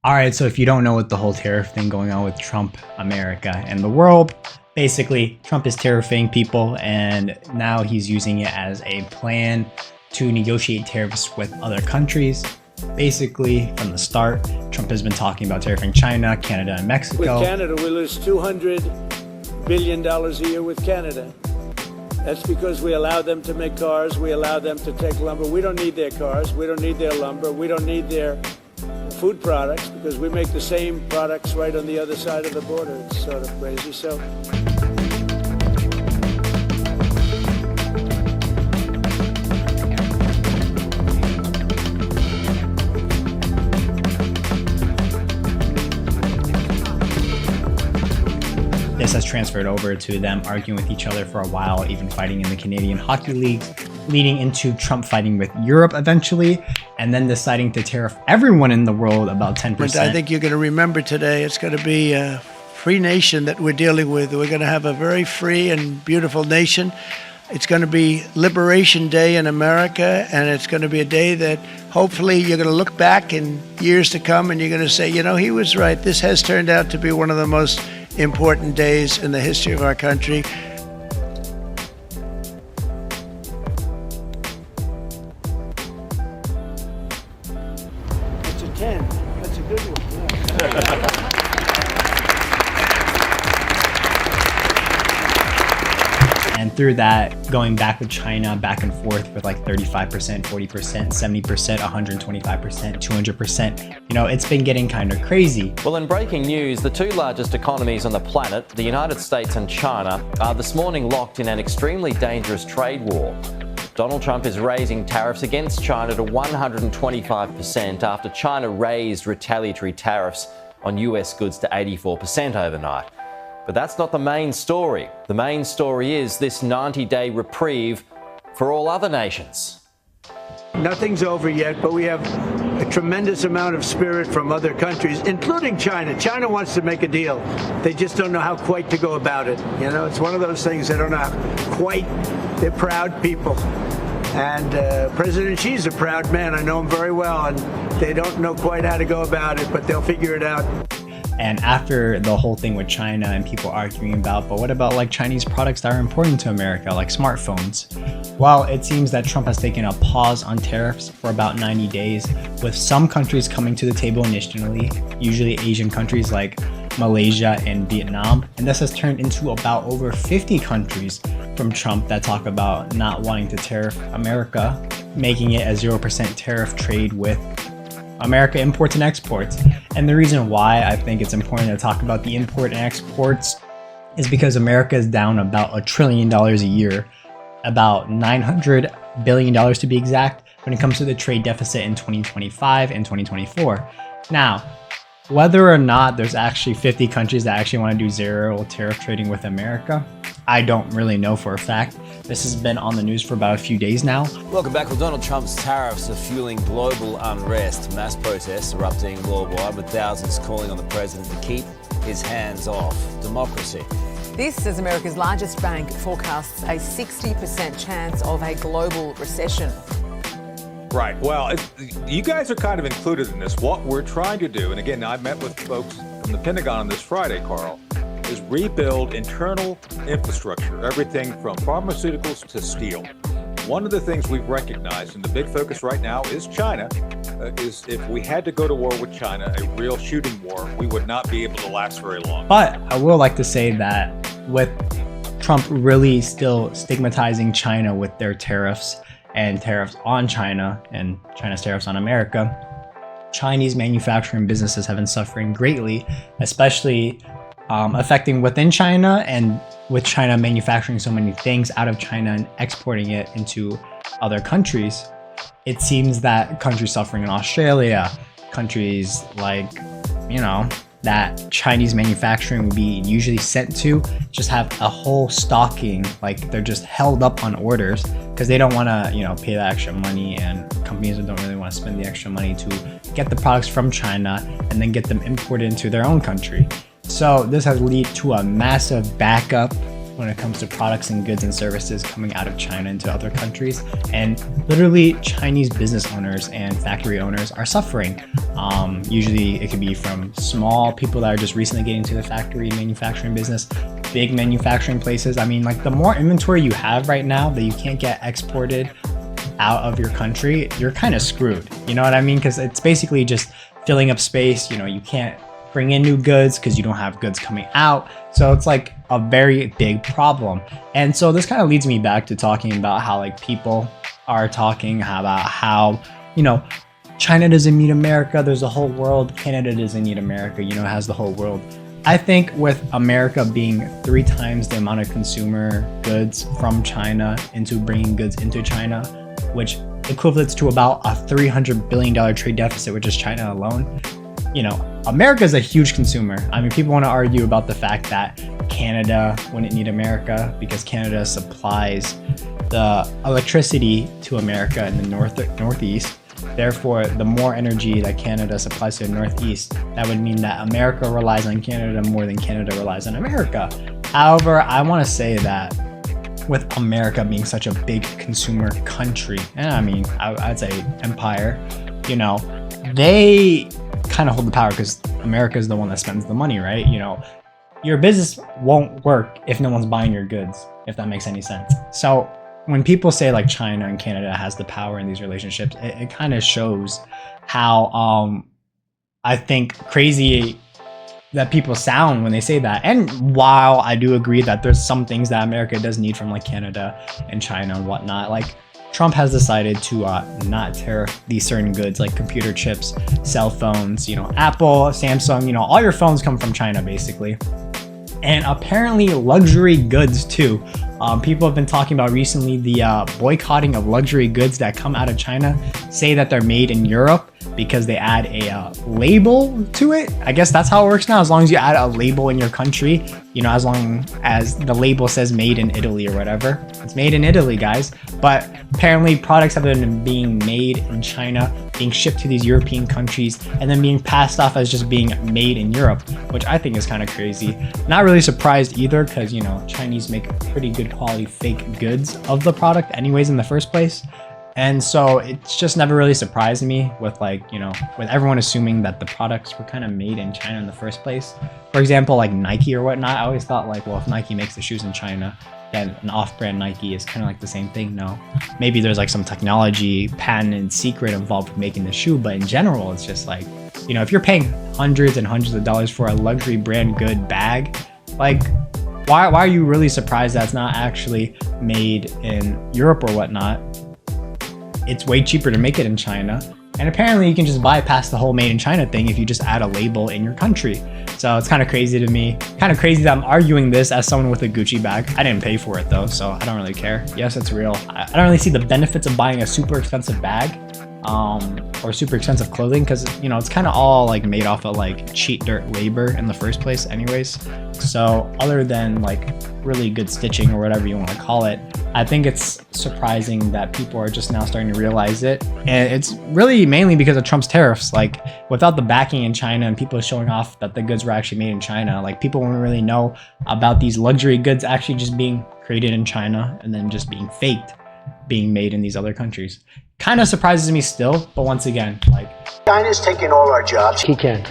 All right, so if you don't know what the whole tariff thing going on with Trump, America, and the world, basically Trump is tariffing people and now he's using it as a plan to negotiate tariffs with other countries. Basically, from the start, Trump has been talking about tariffing China, Canada, and Mexico. With Canada, we lose $200 billion a year with Canada. That's because we allow them to make cars, we allow them to take lumber. We don't need their cars, we don't need their lumber, we don't need their food products because we make the same products right on the other side of the border. It's sort of crazy. So. This has transferred over to them arguing with each other for a while, even fighting in the Canadian hockey leagues, leading into Trump fighting with Europe eventually, and then deciding to tariff everyone in the world about 10%. I think you're going to remember today, it's going to be a free nation that we're dealing with. We're going to have a very free and beautiful nation. It's going to be Liberation Day in America, and it's going to be a day that hopefully you're going to look back in years to come and you're going to say, you know, he was right. This has turned out to be one of the most important days in the history of our country. It's a 10. That's a good one. And through that, going back with China, back and forth with like 35%, 40%, 70%, 125%, 200%, you know, it's been getting kind of crazy. Well, in breaking news, the two largest economies on the planet, the United States and China, are this morning locked in an extremely dangerous trade war. Donald Trump is raising tariffs against China to 125% after China raised retaliatory tariffs on US goods to 84% overnight. But that's not the main story. The main story is this 90-day reprieve for all other nations. Nothing's over yet, but we have a tremendous amount of spirit from other countries, including China. China wants to make a deal. They just don't know how quite to go about it. You know, it's one of those things they don't know how quite. They're proud people. And President Xi's a proud man. I know him very well, and they don't know quite how to go about it, but they'll figure it out. And after the whole thing with China and people arguing about, but what about like Chinese products that are important to America, like smartphones? Well, it seems that Trump has taken a pause on tariffs for about 90 days, with some countries coming to the table initially, usually Asian countries like Malaysia and Vietnam. And this has turned into about over 50 countries from Trump that talk about not wanting to tariff America, making it a 0% tariff trade with America imports and exports. And the reason why I think it's important to talk about the import and exports is because America is down about $1 trillion a year, about $900 billion to be exact, when it comes to the trade deficit in 2025 and 2024. Now, whether or not there's actually 50 countries that actually want to do zero tariff trading with America, I don't really know for a fact. This has been on the news for about a few days now. Welcome back. Well, Donald Trump's tariffs are fueling global unrest. Mass protests erupting worldwide, with thousands calling on the president to keep his hands off democracy. This, as America's largest bank, forecasts a 60% chance of a global recession. Right. Well, you guys are kind of included in this. What we're trying to do, and again, I met with folks from the Pentagon on this Friday, Carl, is rebuild internal infrastructure, everything from pharmaceuticals to steel. One of the things we've recognized, and the big focus right now is China, is if we had to go to war with China, a real shooting war, we would not be able to last very long. But I will like to say that with Trump really still stigmatizing China with their tariffs and tariffs on China and China's tariffs on America, Chinese manufacturing businesses have been suffering greatly, especially affecting within China, and with China manufacturing so many things out of China and exporting it into other countries. It seems that countries suffering in Australia, countries like, you know, that Chinese manufacturing would be usually sent to, just have a whole stocking, like they're just held up on orders because they don't want to, you know, pay the extra money, and companies don't really want to spend the extra money to get the products from China and then get them imported into their own country. So this has led to a massive backup when it comes to products and goods and services coming out of China into other countries. And literally Chinese business owners and factory owners are suffering. Usually it could be from small people that are just recently getting into the factory manufacturing business, big manufacturing places. I mean, like the more inventory you have right now that you can't get exported out of your country, you're kind of screwed. You know what I mean? Because it's basically just filling up space. You know, you can't bring in new goods because you don't have goods coming out. So it's like a very big problem. And so this kind of leads me back to talking about how like people are talking about how, you know, China doesn't need America, there's a whole world. Canada doesn't need America, you know, it has the whole world. I think with America being 3 times the amount of consumer goods from China into bringing goods into China, which equivalents to about a $300 billion trade deficit with just China alone. You know, America is a huge consumer. I mean, people want to argue about the fact that Canada wouldn't need America because Canada supplies the electricity to America in the northeast. Therefore, the more energy that Canada supplies to the northeast, that would mean that America relies on Canada more than Canada relies on America. However, I want to say that with America being such a big consumer country, and I mean, I'd say empire, you know, they kind of hold the power because America is the one that spends the money, right? You know, your business won't work if no one's buying your goods, if that makes any sense. So when people say like China and Canada has the power in these relationships, it kind of shows how I think crazy that people sound when they say that. And while I do agree that there's some things that America does need from like Canada and China and whatnot, like Trump has decided to not tariff these certain goods like computer chips, cell phones, you know, Apple, Samsung, you know, all your phones come from China basically. And apparently luxury goods too. People have been talking about recently the boycotting of luxury goods that come out of China, say that they're made in Europe because they add a label to it. I guess that's how it works now. As long as you add a label in your country, you know, as long as the label says made in Italy or whatever, it's made in Italy, guys. But apparently products have been being made in China, being shipped to these European countries, and then being passed off as just being made in Europe, which I think is kind of crazy. Not really surprised either, because, you know, Chinese make pretty good quality fake goods of the product anyways in the first place. And so it's just never really surprised me with like, you know, with everyone assuming that the products were kind of made in China in the first place. For example, like Nike or whatnot, I always thought like, well, if Nike makes the shoes in China, then an off-brand Nike is kind of like the same thing. No, maybe there's like some technology, patent and secret involved with making the shoe, but in general, it's just like, you know, if you're paying hundreds and hundreds of dollars for a luxury brand good bag, like why are you really surprised that's not actually made in Europe or whatnot? It's way cheaper to make it in China. And apparently you can just bypass the whole made in China thing if you just add a label in your country. So it's kind of crazy to me. Kind of crazy that I'm arguing this as someone with a Gucci bag. I didn't pay for it though, so I don't really care. Yes, it's real. I don't really see the benefits of buying a super expensive bag or super expensive clothing, because, you know, it's kind of all like made off of like cheap dirt labor in the first place anyways. So other than like really good stitching or whatever you want to call it, I think it's surprising that people are just now starting to realize it. And it's really mainly because of Trump's tariffs. Like without the backing in China and people showing off that the goods were actually made in China, like people won't really know about these luxury goods actually just being created in China and then just being faked, being made in these other countries. Kind of surprises me still, but once again, like China's taking all our jobs. He can.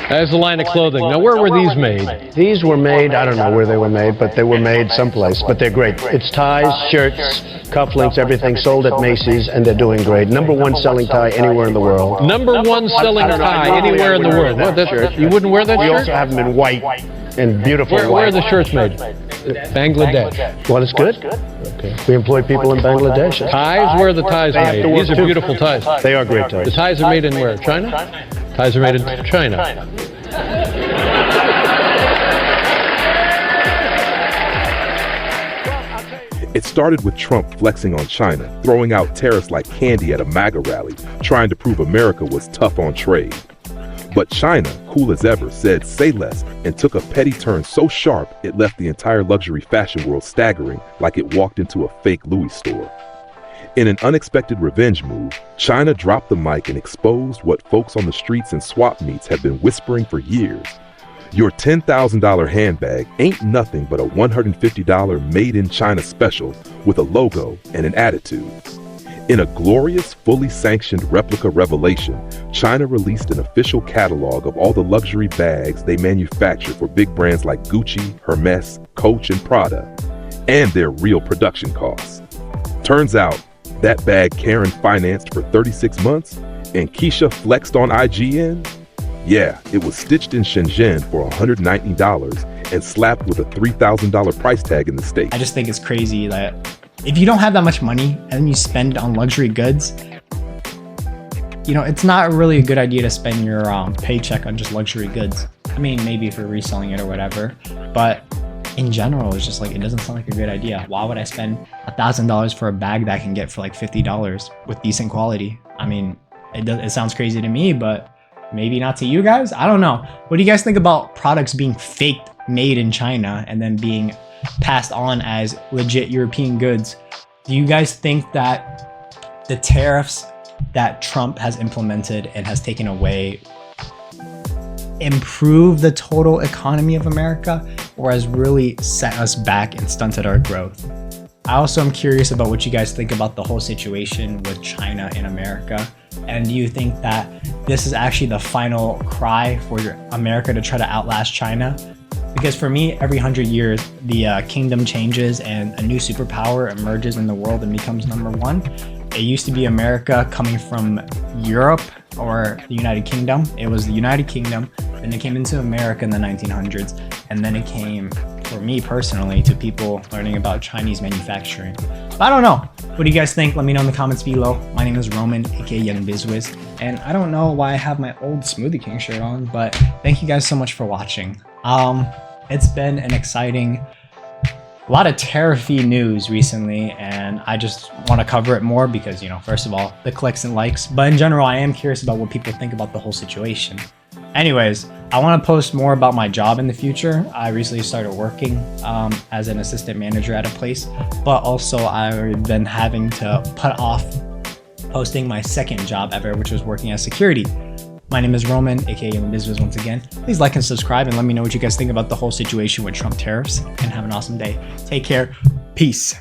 As a line of clothing. Now, where were these made? These were made, I don't know where they were made, but they were made someplace. But they're great. It's ties, shirts, cufflinks, everything sold at Macy's, and they're doing great. #1 selling tie anywhere in the world. #1 selling tie anywhere in the world. What, that, you wouldn't wear that We shirt? also have them in white and beautiful Where white. are the shirts made? Bangladesh. Well, it's good. Okay. We employ people in Bangladesh. Ties? Where are the ties They have made? to work These are too. beautiful ties. They are great ties. The ties are made in where? China? Ties are made in China. It started with Trump flexing on China, throwing out tariffs like candy at a MAGA rally, trying to prove America was tough on trade. But China, cool as ever, said say less and took a petty turn so sharp it left the entire luxury fashion world staggering like it walked into a fake Louis store. In an unexpected revenge move, China dropped the mic and exposed what folks on the streets and swap meets have been whispering for years. Your $10,000 handbag ain't nothing but a $150 made in China special with a logo and an attitude. In a glorious, fully sanctioned replica revelation, China released an official catalog of all the luxury bags they manufacture for big brands like Gucci, Hermes, Coach, and Prada, and their real production costs. Turns out, that bag Karen financed for 36 months and Keisha flexed on IGN? Yeah, it was stitched in Shenzhen for $119 and slapped with a $3,000 price tag in the States. I just think it's crazy that if you don't have that much money and then you spend on luxury goods, you know, it's not really a good idea to spend your paycheck on just luxury goods. I mean, maybe if you're reselling it or whatever, but in general, it's just like, it doesn't sound like a good idea. Why would I spend $1,000 for a bag that I can get for like $50 with decent quality? I mean, it sounds crazy to me, but maybe not to you guys. I don't know. What do you guys think about products being faked, made in China, and then being passed on as legit European goods? Do you guys think that the tariffs that Trump has implemented and has taken away improve the total economy of America, or has really set us back and stunted our growth? I also am curious about what you guys think about the whole situation with China and America. And do you think that this is actually the final cry for America to try to outlast China? Because for me, every 100 years, the kingdom changes and a new superpower emerges in the world and becomes number one. It used to be America coming from Europe or the United Kingdom. It was the United Kingdom, and it came into America in the 1900s. And then it came, for me personally, to people learning about Chinese manufacturing. But I don't know. What do you guys think? Let me know in the comments below. My name is Roman, aka Young BizWiz, and I don't know why I have my old Smoothie King shirt on, but thank you guys so much for watching. It's been an exciting, a lot of tariffy news recently, and I just want to cover it more because, you know, first of all, the clicks and likes, but in general, I am curious about what people think about the whole situation. Anyways, I want to post more about my job in the future. I recently started working as an assistant manager at a place, but also I've been having to put off posting my second job ever, which was working as security. My name is Roman, aka Young BizWiz once again. Please like and subscribe and let me know what you guys think about the whole situation with Trump tariffs, and have an awesome day. Take care. Peace.